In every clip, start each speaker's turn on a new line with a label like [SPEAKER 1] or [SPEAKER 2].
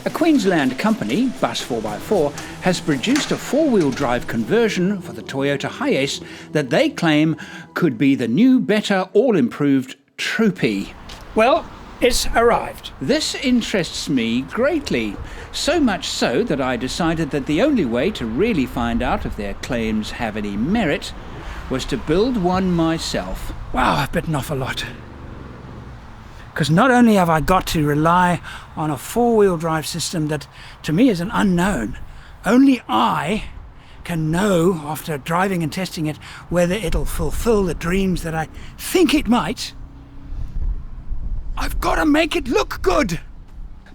[SPEAKER 1] A Queensland company, Bus 4x4, has produced a four-wheel drive conversion for the Toyota HiAce that they claim could be the new, better, all-improved Troopy. Well, it's arrived. This interests me greatly, so much so that I decided that the only way to really find out if their claims have any merit was to build one myself. Wow, I've bitten off a lot. Because not only have I got to rely on a four-wheel drive system that to me is an unknown, only I can know after driving and testing it whether it'll fulfill the dreams that I think it might. I've got to make it look good.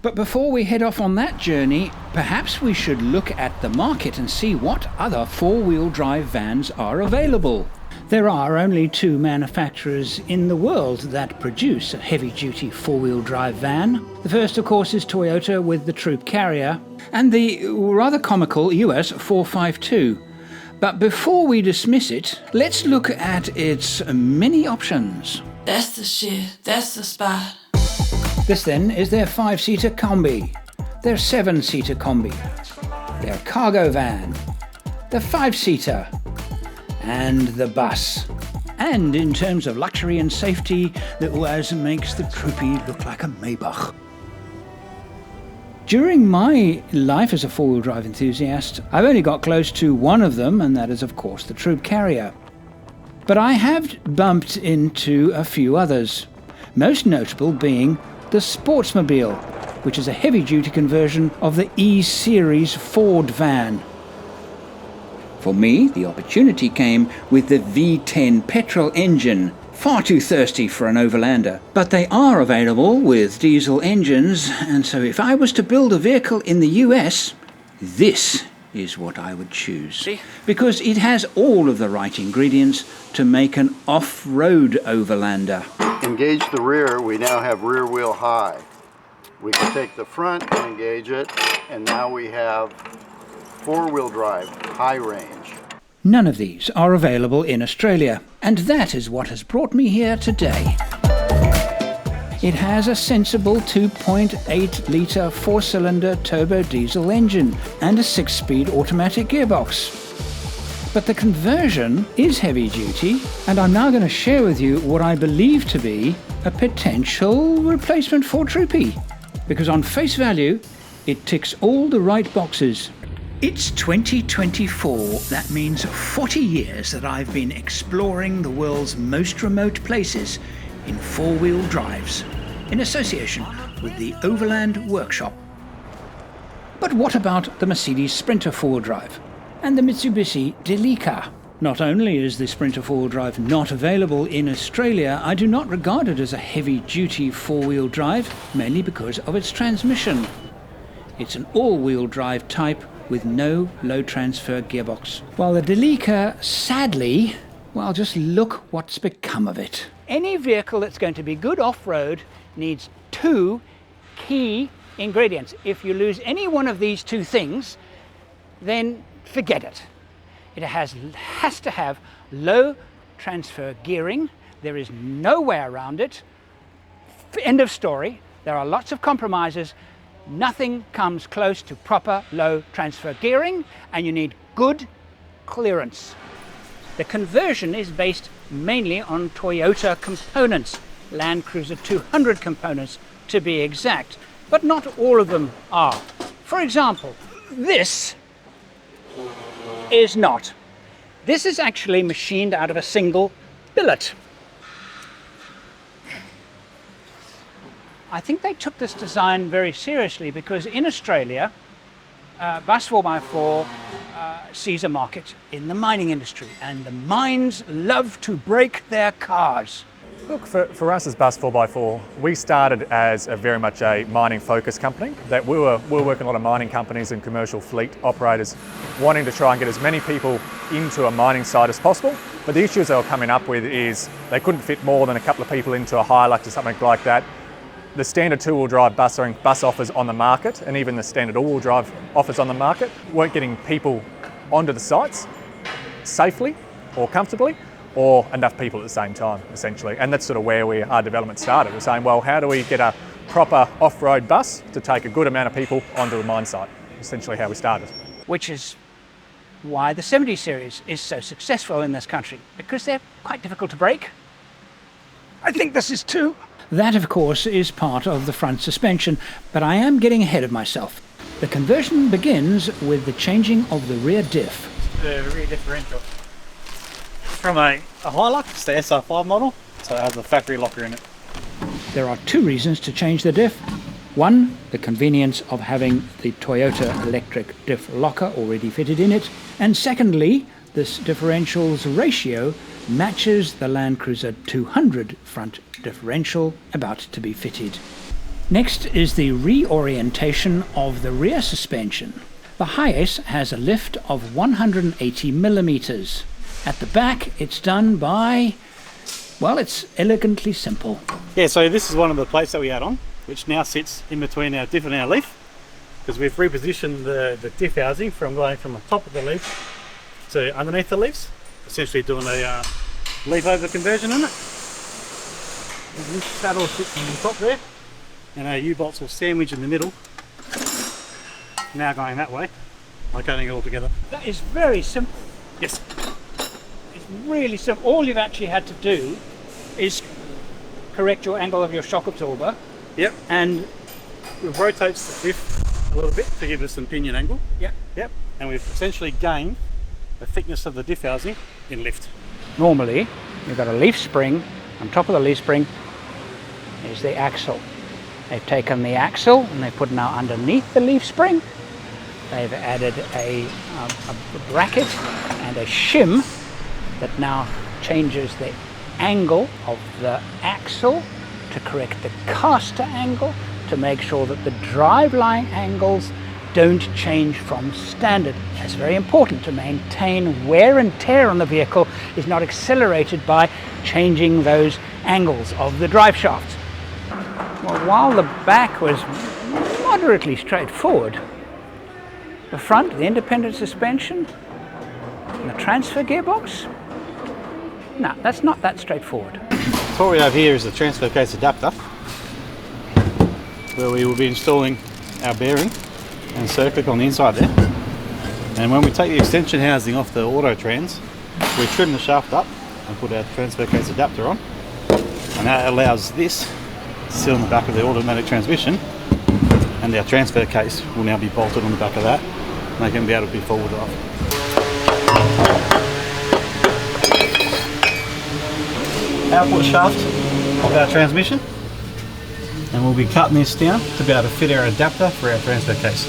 [SPEAKER 1] But before we head off on that journey, perhaps we should look at the market and see what other four-wheel drive vans are available. There are only two manufacturers in the world that produce a heavy-duty four-wheel drive van. The first, of course, is Toyota with the Troop Carrier and the rather comical US 452. But before we dismiss it, let's look at its many options.
[SPEAKER 2] That's the shit. That's the spot.
[SPEAKER 1] This then is their 5-seater combi, their 7-seater combi, their cargo van, the 5-seater, and the bus. And in terms of luxury and safety, that always makes the Troopy look like a Maybach. During my life as a four-wheel drive enthusiast, I've only got close to one of them, and that is of course the Troop Carrier. But I have bumped into a few others, most notable being the Sportsmobile, which is a heavy-duty conversion of the E-Series Ford van. For me, the opportunity came with the V10 petrol engine, far too thirsty for an overlander. But they are available with diesel engines, and so if I was to build a vehicle in the US, this is what I would choose. Because it has all of the right ingredients to make an off-road overlander.
[SPEAKER 3] Engage the rear, we now have rear wheel high. We can take the front and engage it, and now we have four-wheel drive, high range.
[SPEAKER 1] None of these are available in Australia, and that is what has brought me here today. It has a sensible 2.8-litre four-cylinder turbo diesel engine and a 6-speed automatic gearbox. But the conversion is heavy-duty, and I'm now going to share with you what I believe to be a potential replacement for Troopy, because on face value, it ticks all the right boxes. It's 2024. That means 40 years that I've been exploring the world's most remote places in four-wheel drives, in association with the Overland Workshop. But what about the Mercedes Sprinter four-wheel drive and the Mitsubishi Delica? Not only is the Sprinter four-wheel drive not available in Australia, I do not regard it as a heavy-duty four-wheel drive, mainly because of its transmission. It's an all-wheel drive type with no load transfer gearbox. While the Delica, sadly, well, just look what's become of it. Any vehicle that's going to be good off-road needs two key ingredients. If you lose any one of these two things, then forget it. It has to have low transfer gearing. There is no way around it. End of story. There are lots of compromises. Nothing comes close to proper low transfer gearing, and you need good clearance. The conversion is based mainly on Toyota components, Land Cruiser 200 components to be exact, but not all of them are. For example, this is not. This is actually machined out of a single billet. I think they took this design very seriously because in Australia, Bus 4x4 sees a market in the mining industry, and the mines love to break their cars.
[SPEAKER 4] Look, for us as Bus 4x4, we started as very much a mining focused company. That we were working a lot of mining companies and commercial fleet operators wanting to try and get as many people into a mining site as possible. But the issues they were coming up with is they couldn't fit more than a couple of people into a Hilux or something like that. The standard two-wheel drive bus offers on the market, and even the standard all-wheel drive offers on the market, weren't getting people onto the sites safely or comfortably, or enough people at the same time, essentially. And that's sort of where our development started. We're saying, well, how do we get a proper off-road bus to take a good amount of people onto a mine site. Essentially how we started.
[SPEAKER 1] Which is why the 70 series is so successful in this country, because they're quite difficult to break. I think this is too. That, of course, is part of the front suspension, but I am getting ahead of myself. The conversion begins with the changing of the rear diff.
[SPEAKER 5] The rear differential. From a HiLock, it's the SR5 model, so it has a factory locker in it.
[SPEAKER 1] There are two reasons to change the diff. One, the convenience of having the Toyota electric diff locker already fitted in it. And secondly, this differential's ratio matches the Land Cruiser 200 front differential about to be fitted. Next is the reorientation of the rear suspension. The HiAce has a lift of 180 millimeters. At the back, it's done by, well, it's elegantly simple.
[SPEAKER 5] Yeah, so this is one of the plates that we had on, which now sits in between our diff and our leaf, because we've repositioned the diff housing from going from the top of the leaf to underneath the leaves, essentially doing a leaf over conversion on it. And this saddle sits on the top there, and our U-bolts will sandwich in the middle, now going that way, locating it all together.
[SPEAKER 1] That is very simple.
[SPEAKER 5] Yes.
[SPEAKER 1] It's really simple. All you've actually had to do is correct your angle of your shock absorber.
[SPEAKER 5] Yep.
[SPEAKER 1] And
[SPEAKER 5] It rotates the diff a little bit to give us an pinion angle.
[SPEAKER 1] Yep.
[SPEAKER 5] And we've essentially gained the thickness of the diff housing in lift.
[SPEAKER 1] Normally, you've got a leaf spring. On top of the leaf spring is the axle. They've taken the axle and they've put now underneath the leaf spring. They've added a bracket and a shim that now changes the angle of the axle to correct the caster angle, to make sure that the driveline angles don't change from standard. That's very important to maintain wear and tear on the vehicle is not accelerated by changing those angles of the drive shaft. Well, while the back was moderately straightforward, the front, the independent suspension, and the transfer gearbox, no, that's not that straightforward.
[SPEAKER 5] So what we have here is a transfer case adapter, where we will be installing our bearing and circuit on the inside there. And when we take the extension housing off the auto trans, we trim the shaft up and put our transfer case adapter on, and that allows this to sit on the back of the automatic transmission, and our transfer case will now be bolted on the back of that, making it be able to be forward drive. Output shaft of our transmission, and we'll be cutting this down to be able to fit our adapter for our transfer case.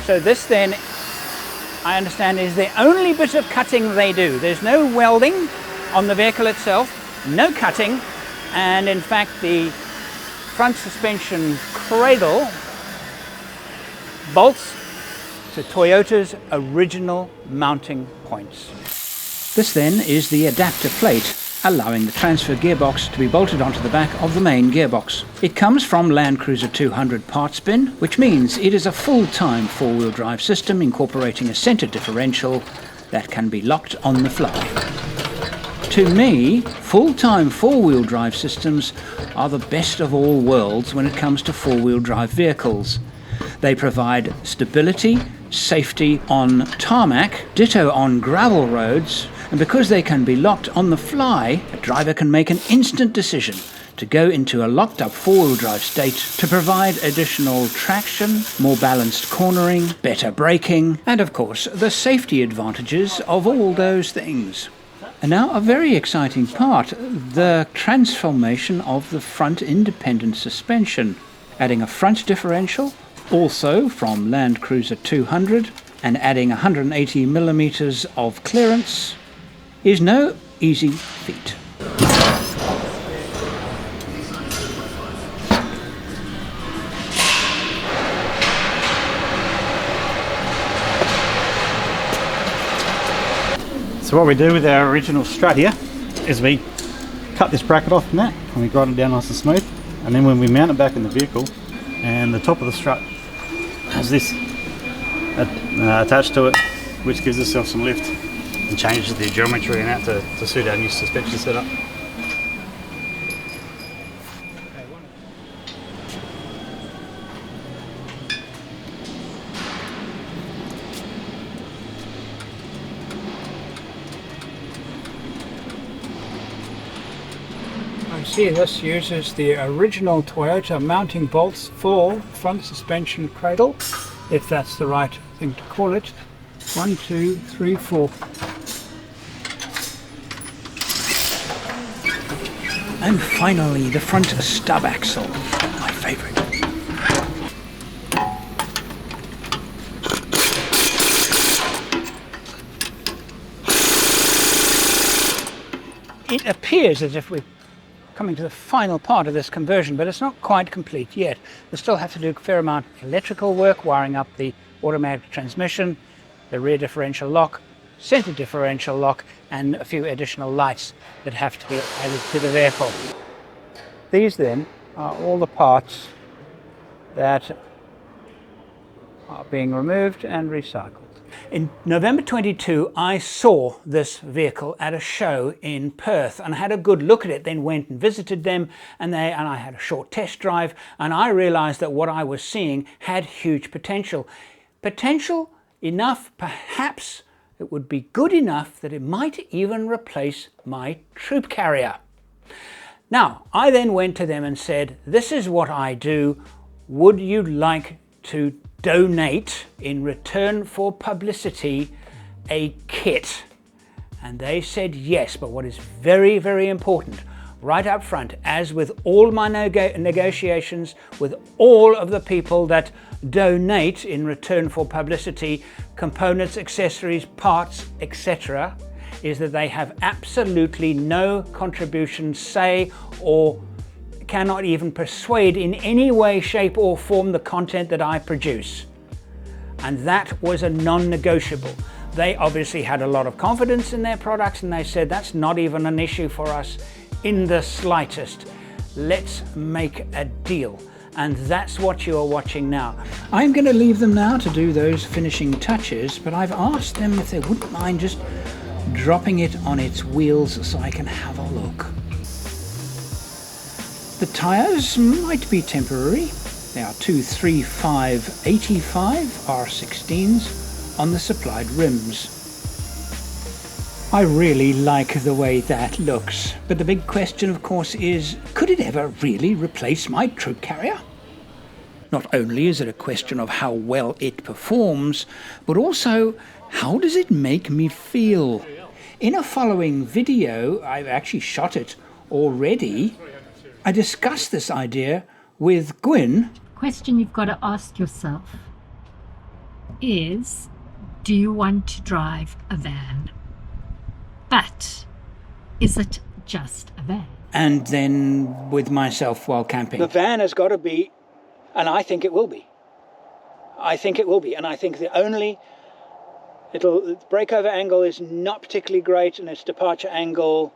[SPEAKER 1] So this then, I understand, is the only bit of cutting they do. There's no welding on the vehicle itself, no cutting, and in fact the front suspension cradle bolts to Toyota's original mounting points. This then is the adapter plate, allowing the transfer gearbox to be bolted onto the back of the main gearbox. It comes from Land Cruiser 200 parts bin, which means it is a full-time four-wheel drive system incorporating a centre differential that can be locked on the fly. To me, full-time four-wheel drive systems are the best of all worlds when it comes to four-wheel drive vehicles. They provide stability, safety on tarmac, ditto on gravel roads, and because they can be locked on the fly, a driver can make an instant decision to go into a locked-up four-wheel drive state to provide additional traction, more balanced cornering, better braking, and of course the safety advantages of all those things. And now a very exciting part, the transformation of the front independent suspension, adding a front differential, also from Land Cruiser 200, and adding 180 millimeters of clearance is no easy feat.
[SPEAKER 5] So what we do with our original strut here is we cut this bracket off from that and we grind it down nice and smooth, and then when we mount it back in the vehicle, and the top of the strut has this attached to it, which gives itself some lift and changes the geometry and that to suit our new suspension setup.
[SPEAKER 1] See, this uses the original Toyota mounting bolts for front suspension cradle, if that's the right thing to call it. 1, 2, 3, 4. And finally, the front stub axle, my favourite. It appears as if we're coming to the final part of this conversion, but it's not quite complete yet. We still have to do a fair amount of electrical work, wiring up the automatic transmission, the rear differential lock, center differential lock, and a few additional lights that have to be added to the vehicle. These then are all the parts that are being removed and recycled. In November 22, I saw this vehicle at a show in Perth and had a good look at it, then went and visited them, and I had a short test drive, and I realized that what I was seeing had huge potential. Potential enough, perhaps it would be good enough that it might even replace my troop carrier. Now, I then went to them and said, this is what I do. Would you like to donate in return for publicity a kit? And they said yes, but what is very, very important right up front, as with all my negotiations with all of the people that donate in return for publicity, components, accessories, parts, etc., is that they have absolutely no contribution, say, or cannot even persuade in any way, shape or form the content that I produce. And that was a non-negotiable. They obviously had a lot of confidence in their products, and they said that's not even an issue for us in the slightest. Let's make a deal. And that's what you're watching now. I'm going to leave them now to do those finishing touches, but I've asked them if they wouldn't mind just dropping it on its wheels so I can have a look. The tyres might be temporary. They are 235/85 R16s on the supplied rims. I really like the way that looks, but the big question of course is, could it ever really replace my troop carrier? Not only is it a question of how well it performs, but also how does it make me feel? In a following video, I've actually shot it already, I discussed this idea with Gwyn.
[SPEAKER 6] The question you've got to ask yourself is, do you want to drive a van? But is it just a van?
[SPEAKER 1] And then with myself while camping. The van has got to be, and I think it will be. I think it will be, and I think the only its breakover angle is not particularly great, and its departure angle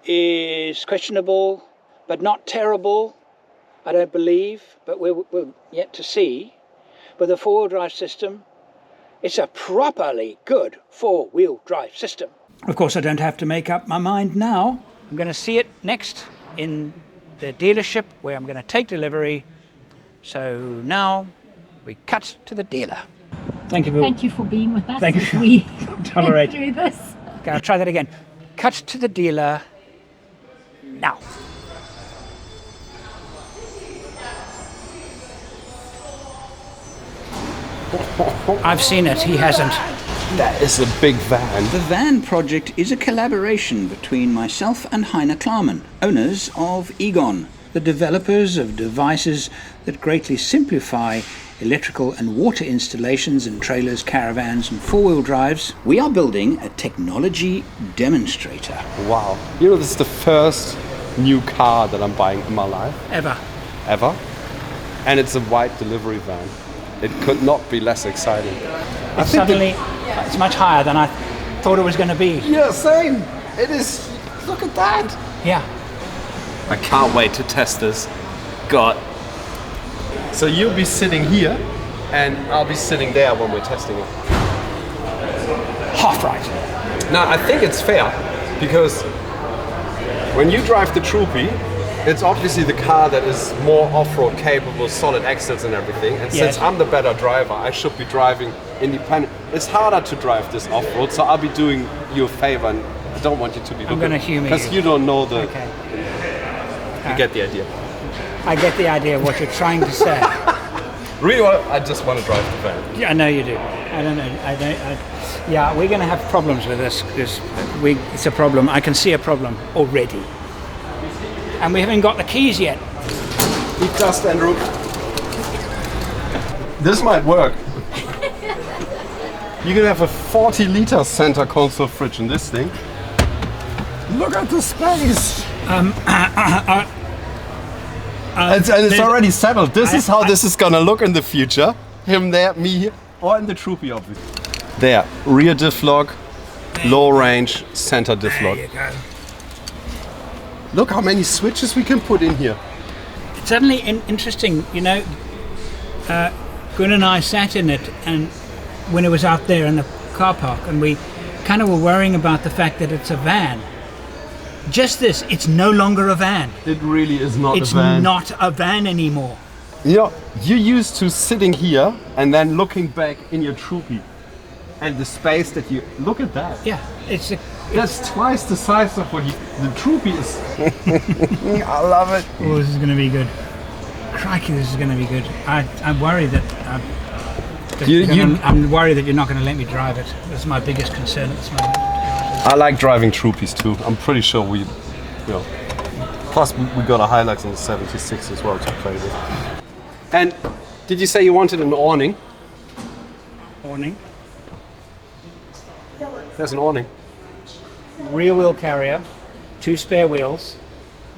[SPEAKER 1] is questionable, but not terrible, I don't believe, but we're yet to see. With a four-wheel drive system, it's a properly good four-wheel drive system. Of course, I don't have to make up my mind now. I'm going to see it next in the dealership where I'm going to take delivery. So now we cut to the dealer. Thank you.
[SPEAKER 6] Thank you for being with us.
[SPEAKER 1] Thank you.
[SPEAKER 6] We
[SPEAKER 1] Tolerate.
[SPEAKER 6] do this.
[SPEAKER 1] Okay, I'll try that again. Cut to the dealer now. I've seen it, he hasn't.
[SPEAKER 7] That is a big van.
[SPEAKER 1] The van project is a collaboration between myself and Heine Klarman, owners of Egon, the developers of devices that greatly simplify electrical and water installations in trailers, caravans and four-wheel drives. We are building a technology demonstrator.
[SPEAKER 7] Wow. You know, this is the first new car that I'm buying in my life.
[SPEAKER 1] Ever.
[SPEAKER 7] And it's a white delivery van. It could not be less exciting.
[SPEAKER 1] It's much higher than I thought it was going to be.
[SPEAKER 7] Yeah, same. It is. Look at that.
[SPEAKER 1] Yeah.
[SPEAKER 7] I can't wait to test this. God. So you'll be sitting here and I'll be sitting there when we're testing it.
[SPEAKER 1] half right.
[SPEAKER 7] No, I think it's fair because when you drive the Troopy, it's obviously the car that is more off-road capable, solid axles and everything. And
[SPEAKER 1] Yes.
[SPEAKER 7] since I'm the better driver, I should be driving independent. It's harder to drive this off-road, so I'll be doing you a favor, and I don't want you to be looking.
[SPEAKER 1] I'm going to humour you.
[SPEAKER 7] Because you don't know the...
[SPEAKER 1] Okay.
[SPEAKER 7] You get the idea.
[SPEAKER 1] I get the idea of what you're trying to say.
[SPEAKER 7] Really, I just want to drive the van.
[SPEAKER 1] Yeah, I know you do. I don't know. Yeah, we're going to have problems with this. It's a problem. I can see a problem already. And we haven't got the keys yet.
[SPEAKER 7] Eat dust, Andrew. This might work. You can have a 40-liter center console fridge in this thing. Look at the space. It's already settled. This is how this is gonna look in the future. Him there, me here, or in the Troopy, obviously. There, rear diff lock, low range, center diff lock.
[SPEAKER 1] There you go.
[SPEAKER 7] Look how many switches we can put in here.
[SPEAKER 1] It's suddenly interesting, you know. Gun and I sat in it, and when it was out there in the car park, and we kind of were worrying about the fact that it's a van. Just this, it's no longer a van.
[SPEAKER 7] It really is not
[SPEAKER 1] It's
[SPEAKER 7] a van.
[SPEAKER 1] not a van anymore.
[SPEAKER 7] You know, you're used to sitting here and then looking back in your Troopy. And the space that you... Look at that.
[SPEAKER 1] Yeah,
[SPEAKER 7] That's twice the size of what the Troopy is. I love it.
[SPEAKER 1] Oh, this is going to be good. Crikey, this is going to be good. I'm worried that... I'm worried that you're not going to let me drive it. That's my biggest concern at this moment.
[SPEAKER 7] I like driving Troopies too. I'm pretty sure we, plus we got a Hilux in the 76 as well to play with. And did you say you wanted an awning?
[SPEAKER 1] Awning.
[SPEAKER 7] There's an awning.
[SPEAKER 1] Rear wheel carrier, 2 spare wheels,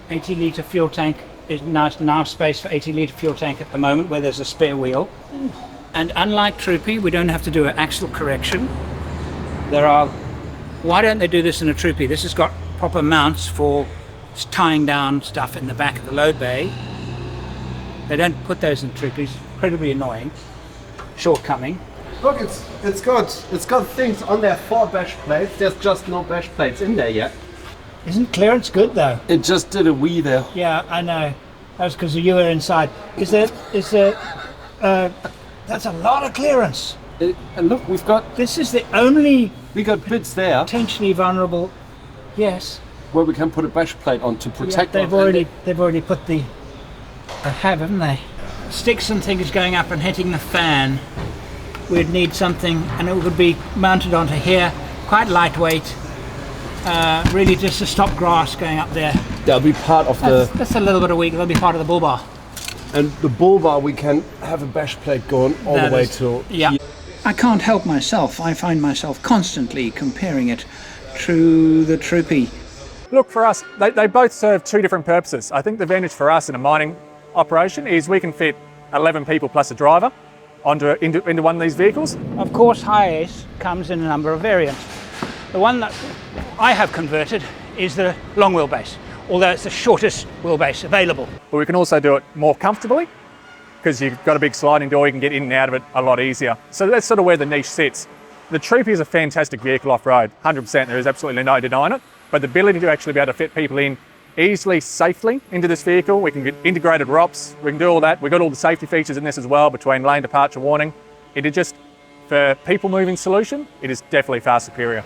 [SPEAKER 1] 80-litre fuel tank. There's now space for 80-litre fuel tank at the moment where there's a spare wheel. And unlike Troopy, we don't have to do an axle correction. Why don't they do this in a Troopy? This has got proper mounts for tying down stuff in the back of the load bay. They don't put those in Troopies. Incredibly annoying. Shortcoming.
[SPEAKER 7] Look, it's got things on there for bash plates. There's just no bash plates in there yet.
[SPEAKER 1] Isn't clearance good though?
[SPEAKER 7] It just did a wee there.
[SPEAKER 1] Yeah, I know. That was because you were inside. That's a lot of clearance.
[SPEAKER 7] And look, we got bits there
[SPEAKER 1] potentially vulnerable. Yes.
[SPEAKER 7] where we can put a bash plate on to protect.
[SPEAKER 1] Yeah, they've already put the. They have, haven't they? Sticks and things going up and hitting the fan. We'd need something, and it would be mounted onto here, quite lightweight. Really just to stop grass going up there.
[SPEAKER 7] That'll be part of
[SPEAKER 1] that's a little bit of weak. That'll be part of the bull bar.
[SPEAKER 7] And the bull bar, we can have a bash plate going all the way to.
[SPEAKER 1] Yeah.
[SPEAKER 8] I can't help myself. I find myself constantly comparing it to the Troopy.
[SPEAKER 4] Look, for us, they both serve two different purposes. I think the advantage for us in a mining operation is we can fit 11 people plus a driver into one of these vehicles.
[SPEAKER 1] Of course, HiAce comes in a number of variants. The one that I have converted is the long wheelbase, although it's the shortest wheelbase available.
[SPEAKER 4] But we can also do it more comfortably because you've got a big sliding door, you can get in and out of it a lot easier. So that's sort of where the niche sits. The Troopy is a fantastic vehicle off-road, 100%, there is absolutely no denying it. But the ability to actually be able to fit people in easily, safely into this vehicle, we can get integrated ROPS, we can do all that. We've got all the safety features in this as well, between lane departure warning. It is just, for people moving solution, it is definitely far superior.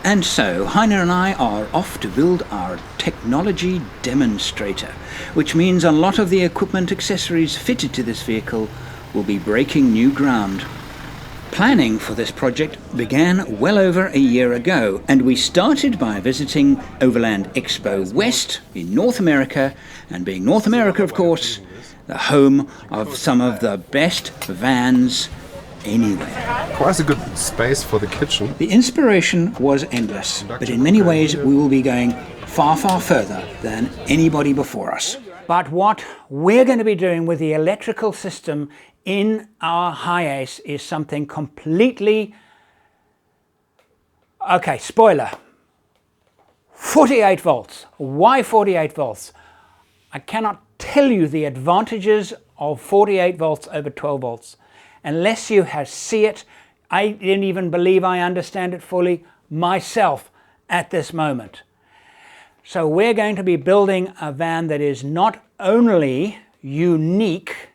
[SPEAKER 8] And so, Heiner and I are off to build our technology demonstrator, which means a lot of the equipment accessories fitted to this vehicle will be breaking new ground. Planning for this project began well over a year ago, and we started by visiting Overland Expo West in North America, and being North America, of course, the home of some of the best vans anywhere.
[SPEAKER 7] Quite a good space for the kitchen.
[SPEAKER 8] The inspiration was endless, but in many ways we will be going far, far further than anybody before us.
[SPEAKER 1] But what we're going to be doing with the electrical system in our HiAce is something completely... Okay, spoiler. 48 volts. Why 48 volts? I cannot tell you the advantages of 48 volts over 12 volts. Unless you see it, I didn't even believe I understand it fully myself at this moment. So we're going to be building a van that is not only unique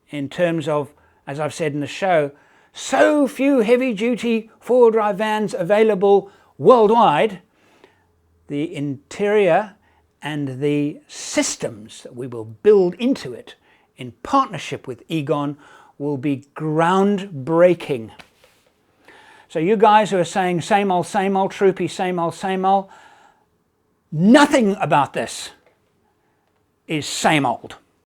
[SPEAKER 1] in terms of, as I've said in the show, so few heavy-duty four-wheel drive vans available worldwide. The interior and the systems that we will build into it in partnership with Egon will be groundbreaking. So you guys who are saying same old, troopy, same old, nothing about this is same old.